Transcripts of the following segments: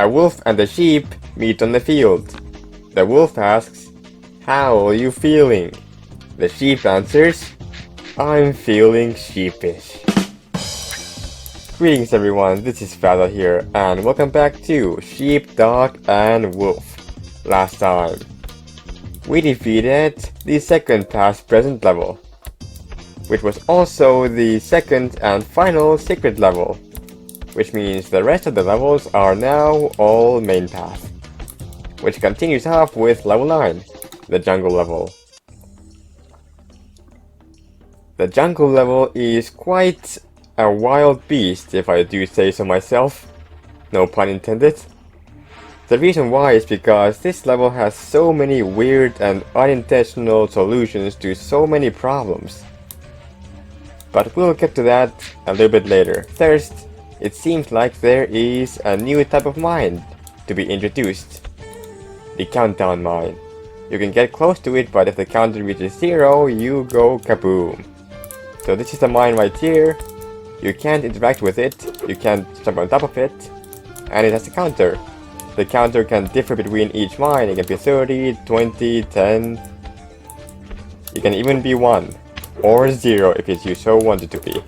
A wolf and a sheep meet on the field. The wolf asks, "How are you feeling?" The sheep answers, "I'm feeling sheepish." Greetings everyone, this is Fada here, and welcome back to Sheep, Dog, and Wolf. Last time, we defeated the second past present level, which was also the second and final secret level, which means the rest of the levels are now all main path, which continues off with level 9, the jungle level. The jungle level is quite a wild beast, if I do say so myself, no pun intended. The reason why is because this level has so many weird and unintentional solutions to so many problems. But we'll get to that a little bit later. First, it seems like there is a new type of mine to be introduced. The countdown mine. You can get close to it, but if the counter reaches 0, you go kaboom. So this is the mine right here. You can't interact with it, you can't jump on top of it, and it has a counter. The counter can differ between each mine. It can be 30, 20, 10. It can even be 1 or 0 if you so want it to be.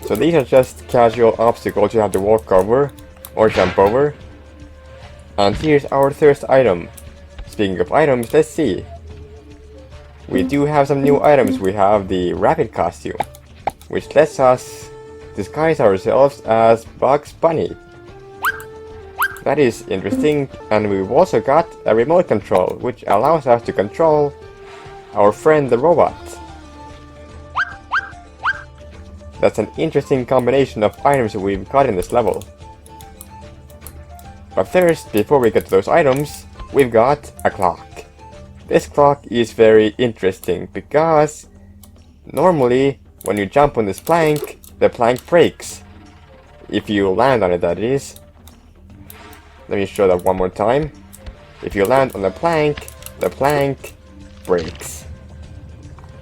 So these are just casual obstacles you have to walk over or jump over. And here's our first item. Speaking of items, let's see. We do have some new items. We have the rabbit costume, which lets us disguise ourselves as Bugs Bunny. That is interesting, and we've also got a remote control, which allows us to control our friend the robot. That's an interesting combination of items we've got in this level. But first, before we get to those items, we've got a clock. This clock is very interesting because normally when you jump on this plank, the plank breaks. If you land on it, that is. Let me show that one more time. If you land on the plank breaks.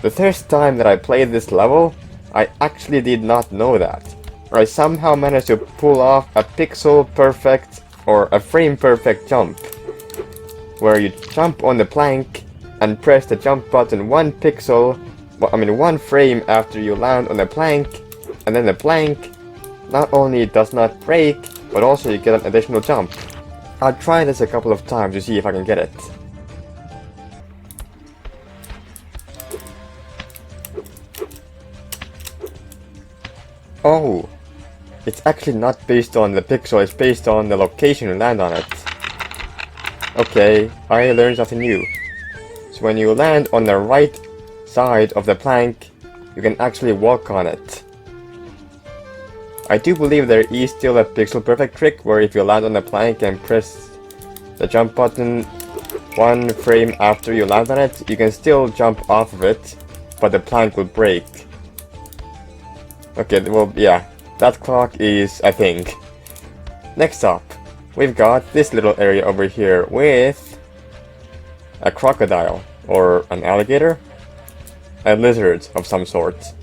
The first time that I played this level, I actually did not know that. I somehow managed to pull off a pixel perfect or a frame perfect jump, where you jump on the plank and press the jump button one frame after you land on the plank, and then the plank not only does not break, but also you get an additional jump. I'll try this a couple of times to see if I can get it. Oh, it's actually not based on the pixel, it's based on the location you land on it. Okay, I learned something new. So when you land on the right side of the plank, you can actually walk on it. I do believe there is still a pixel perfect trick where if you land on the plank and press the jump button one frame after you land on it, you can still jump off of it, but the plank will break. Okay, well, yeah, that clock is a thing. Next up, we've got this little area over here with a crocodile, or an alligator, a lizard of some sort.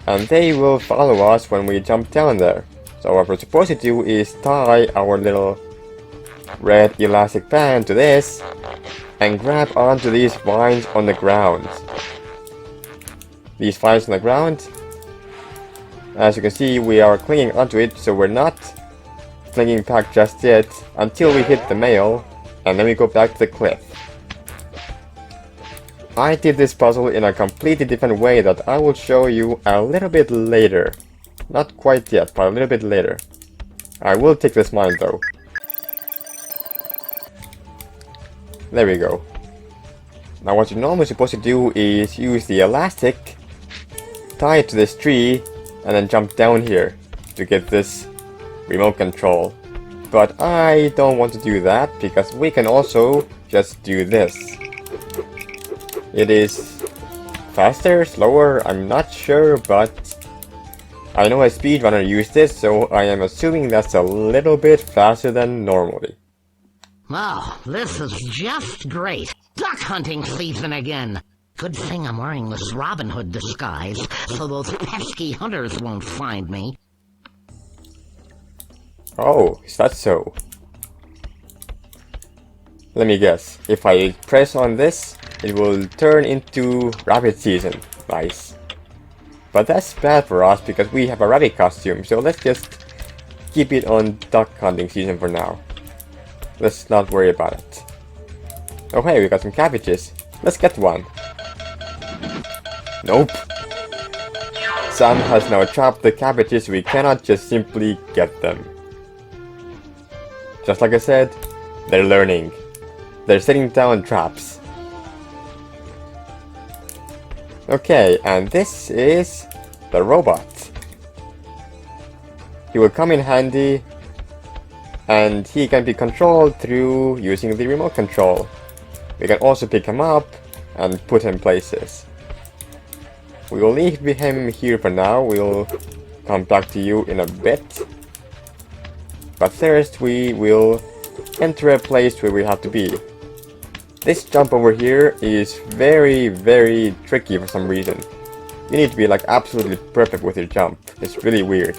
And they will follow us when we jump down there. So what we're supposed to do is tie our little red elastic band to this and grab onto these vines on the ground. These vines on the ground, as you can see, we are clinging onto it, so we're not flinging back just yet until we hit the male, and then we go back to the cliff. I did this puzzle in a completely different way that I will show you a little bit later. Not quite yet, but a little bit later. I will take this mine though. There we go. Now what you're normally supposed to do is use the elastic, tie it to this tree, and then jump down here to get this remote control. But I don't want to do that because we can also just do this. It is faster, slower, I'm not sure, but I know a speedrunner used this, so I am assuming that's a little bit faster than normally. Oh, this is just great. Duck hunting season again. Good thing I'm wearing this Robin Hood disguise, so those pesky hunters won't find me. Oh, is that so? Let me guess. If I press on this, it will turn into rabbit season. Nice. But that's bad for us because we have a rabbit costume, so let's just keep it on duck hunting season for now. Let's not worry about it. Oh hey, we got some cabbages. Let's get one. Nope. Sam has now chopped the cabbages, we cannot just simply get them. Just like I said, they're learning. They're setting down traps. Okay, and this is the robot. He will come in handy, and he can be controlled through using the remote control. We can also pick him up and put him places. We will leave him here for now, we'll come back to you in a bit. But first we will enter a place where we have to be. This jump over here is very tricky for some reason. You need to be like absolutely perfect with your jump. It's really weird.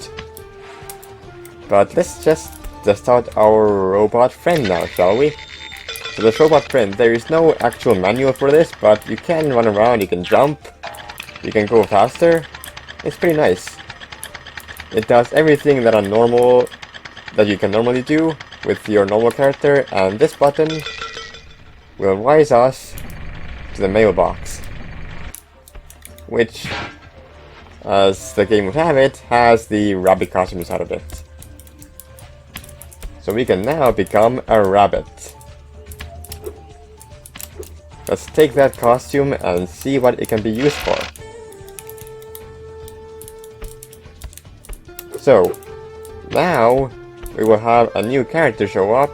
But let's just test out our robot friend now, shall we? So this robot friend, there is no actual manual for this, but you can run around, you can jump, you can go faster. It's pretty nice. It does everything that you can normally do with your normal character, and this button will rise us to the mailbox, which, as the game would have it, has the rabbit costume inside of it. So we can now become a rabbit. Let's take that costume and see what it can be used for. So, now we will have a new character show up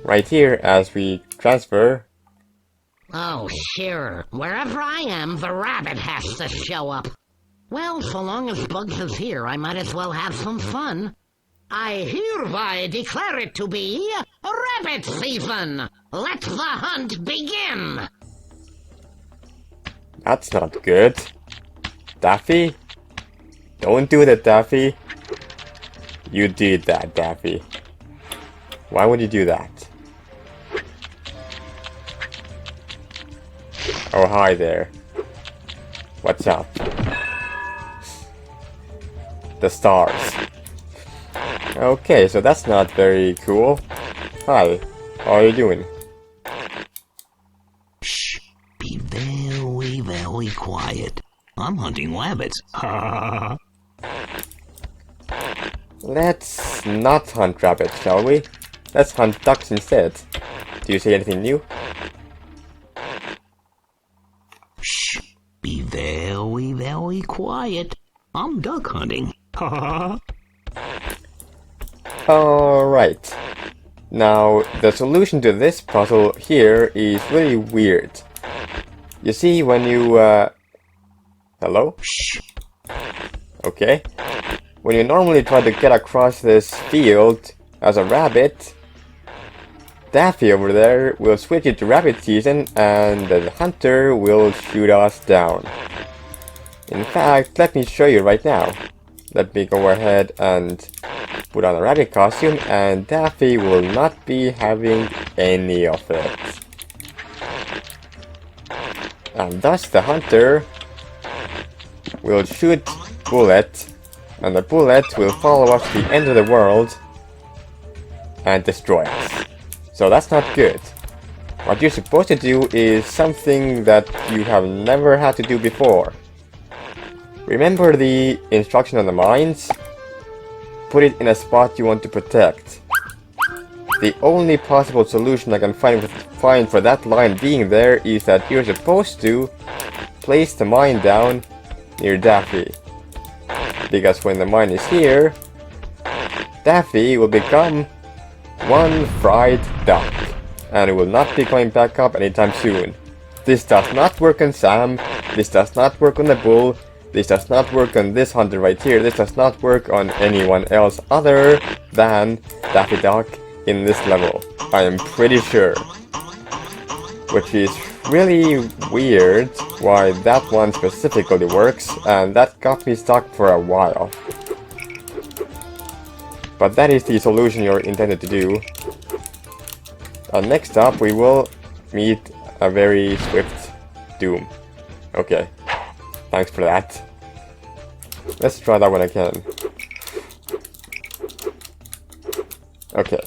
right here as we transfer. Oh, sure. Wherever I am, the rabbit has to show up. Well, so long as Bugs is here, I might as well have some fun. I hereby declare it to be rabbit season. Let the hunt begin. That's not good. Daffy? Don't do that, Daffy. You did that, Daffy. Why would you do that? Oh, hi there. What's up? The stars. Okay, so that's not very cool. Hi, how are you doing? Shh, be very quiet. I'm hunting rabbits. Let's not hunt rabbits, shall we? Let's hunt ducks instead. Do you see anything new? Shh, be very quiet. I'm duck hunting. Alright. Now, the solution to this puzzle here is really weird. You see, when you, hello? Shh. Okay. When you normally try to get across this field as a rabbit, Daffy over there will switch it to rabbit season and the hunter will shoot us down. In fact, let me show you right now. Let me go ahead and put on a rabbit costume and Daffy will not be having any of it. And thus the hunter will shoot bullet, and the bullet will follow us to the end of the world and destroy us. So that's not good. What you're supposed to do is something that you have never had to do before. Remember the instruction on the mines? Put it in a spot you want to protect. The only possible solution I can find for that line being there is that you're supposed to place the mine down near Daffy. Because when the mine is here, Daffy will become one fried duck, and it will not be coming back up anytime soon. This does not work on Sam, this does not work on the bull, this does not work on this hunter right here, this does not work on anyone else other than Daffy Duck in this level. I am pretty sure. Which is really weird why that one specifically works, and that got me stuck for a while. But that is the solution you're intended to do. And next up we will meet a very swift doom. Okay, thanks for that. Let's try that one again. Okay.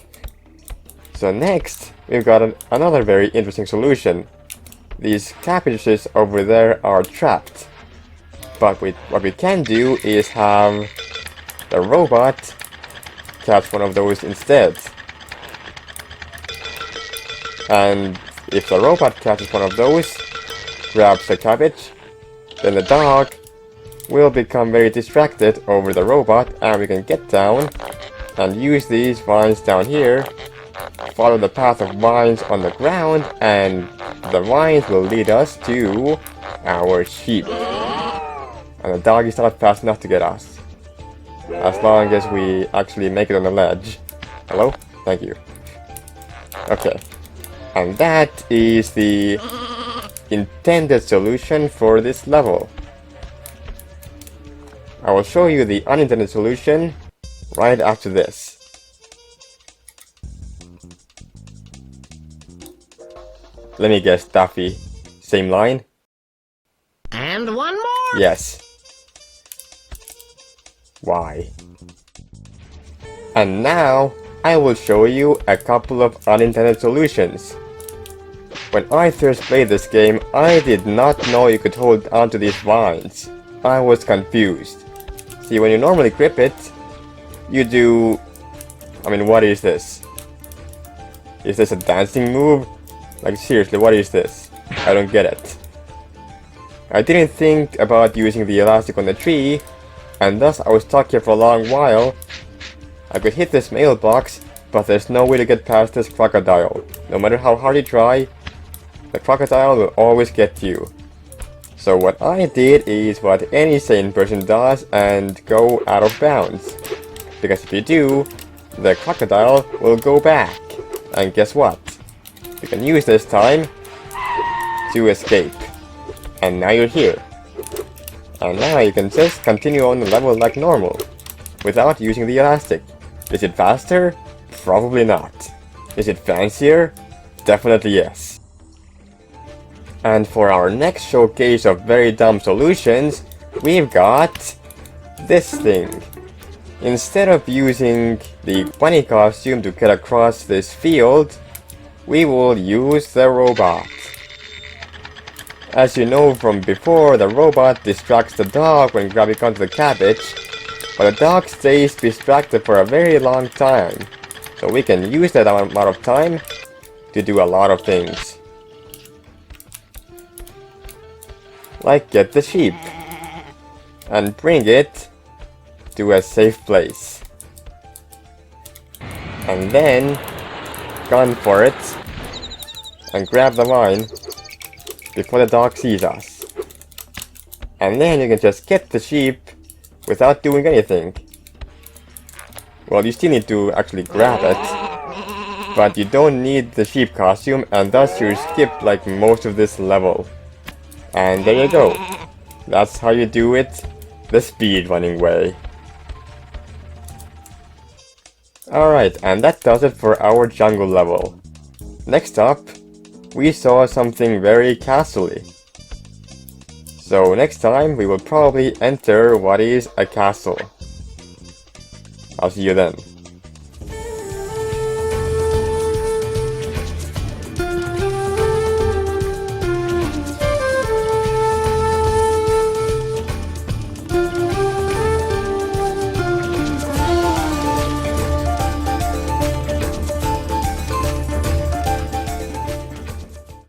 So next, we've got another very interesting solution. These cabbages over there are trapped. But what we can do is have the robot catch one of those instead. And if the robot catches one of those, grabs the cabbage, then the dog will become very distracted over the robot, and we can get down and use these vines down here, follow the path of vines on the ground, and the vines will lead us to our sheep. And the dog is not fast enough to get us, as long as we actually make it on the ledge. Hello? Thank you. Okay. And that is the intended solution for this level. I will show you the unintended solution right after this. Let me guess, Daffy. Same line? And one more! Yes. Why? And now, I will show you a couple of unintended solutions. When I first played this game, I did not know you could hold onto these vines. I was confused. See, when you normally grip it, you do... I mean, what is this? Is this a dancing move? Like, seriously, what is this? I don't get it. I didn't think about using the elastic on the tree, and thus I was stuck here for a long while. I could hit this mailbox, but there's no way to get past this crocodile. No matter how hard you try, the crocodile will always get you. So what I did is what any sane person does and go out of bounds. Because if you do, the crocodile will go back. And guess what? You can use this time to escape. And now you're here. And now you can just continue on the level like normal, without using the elastic. Is it faster? Probably not. Is it fancier? Definitely yes. And for our next showcase of very dumb solutions, we've got this thing. Instead of using the bunny costume to get across this field, we will use the robot. As you know from before, the robot distracts the dog when grabbing onto the cabbage, but the dog stays distracted for a very long time. So we can use that amount of time to do a lot of things. Like get the sheep and bring it to a safe place. And then gun for it and grab the vine before the dog sees us. And then you can just get the sheep without doing anything. Well, you still need to actually grab it, but you don't need the sheep costume, and thus you skip like most of this level. And there you go. That's how you do it the speedrunning way. Alright, and that does it for our jungle level. Next up, we saw something very castle-y. So next time we will probably enter what is a castle. I'll see you then.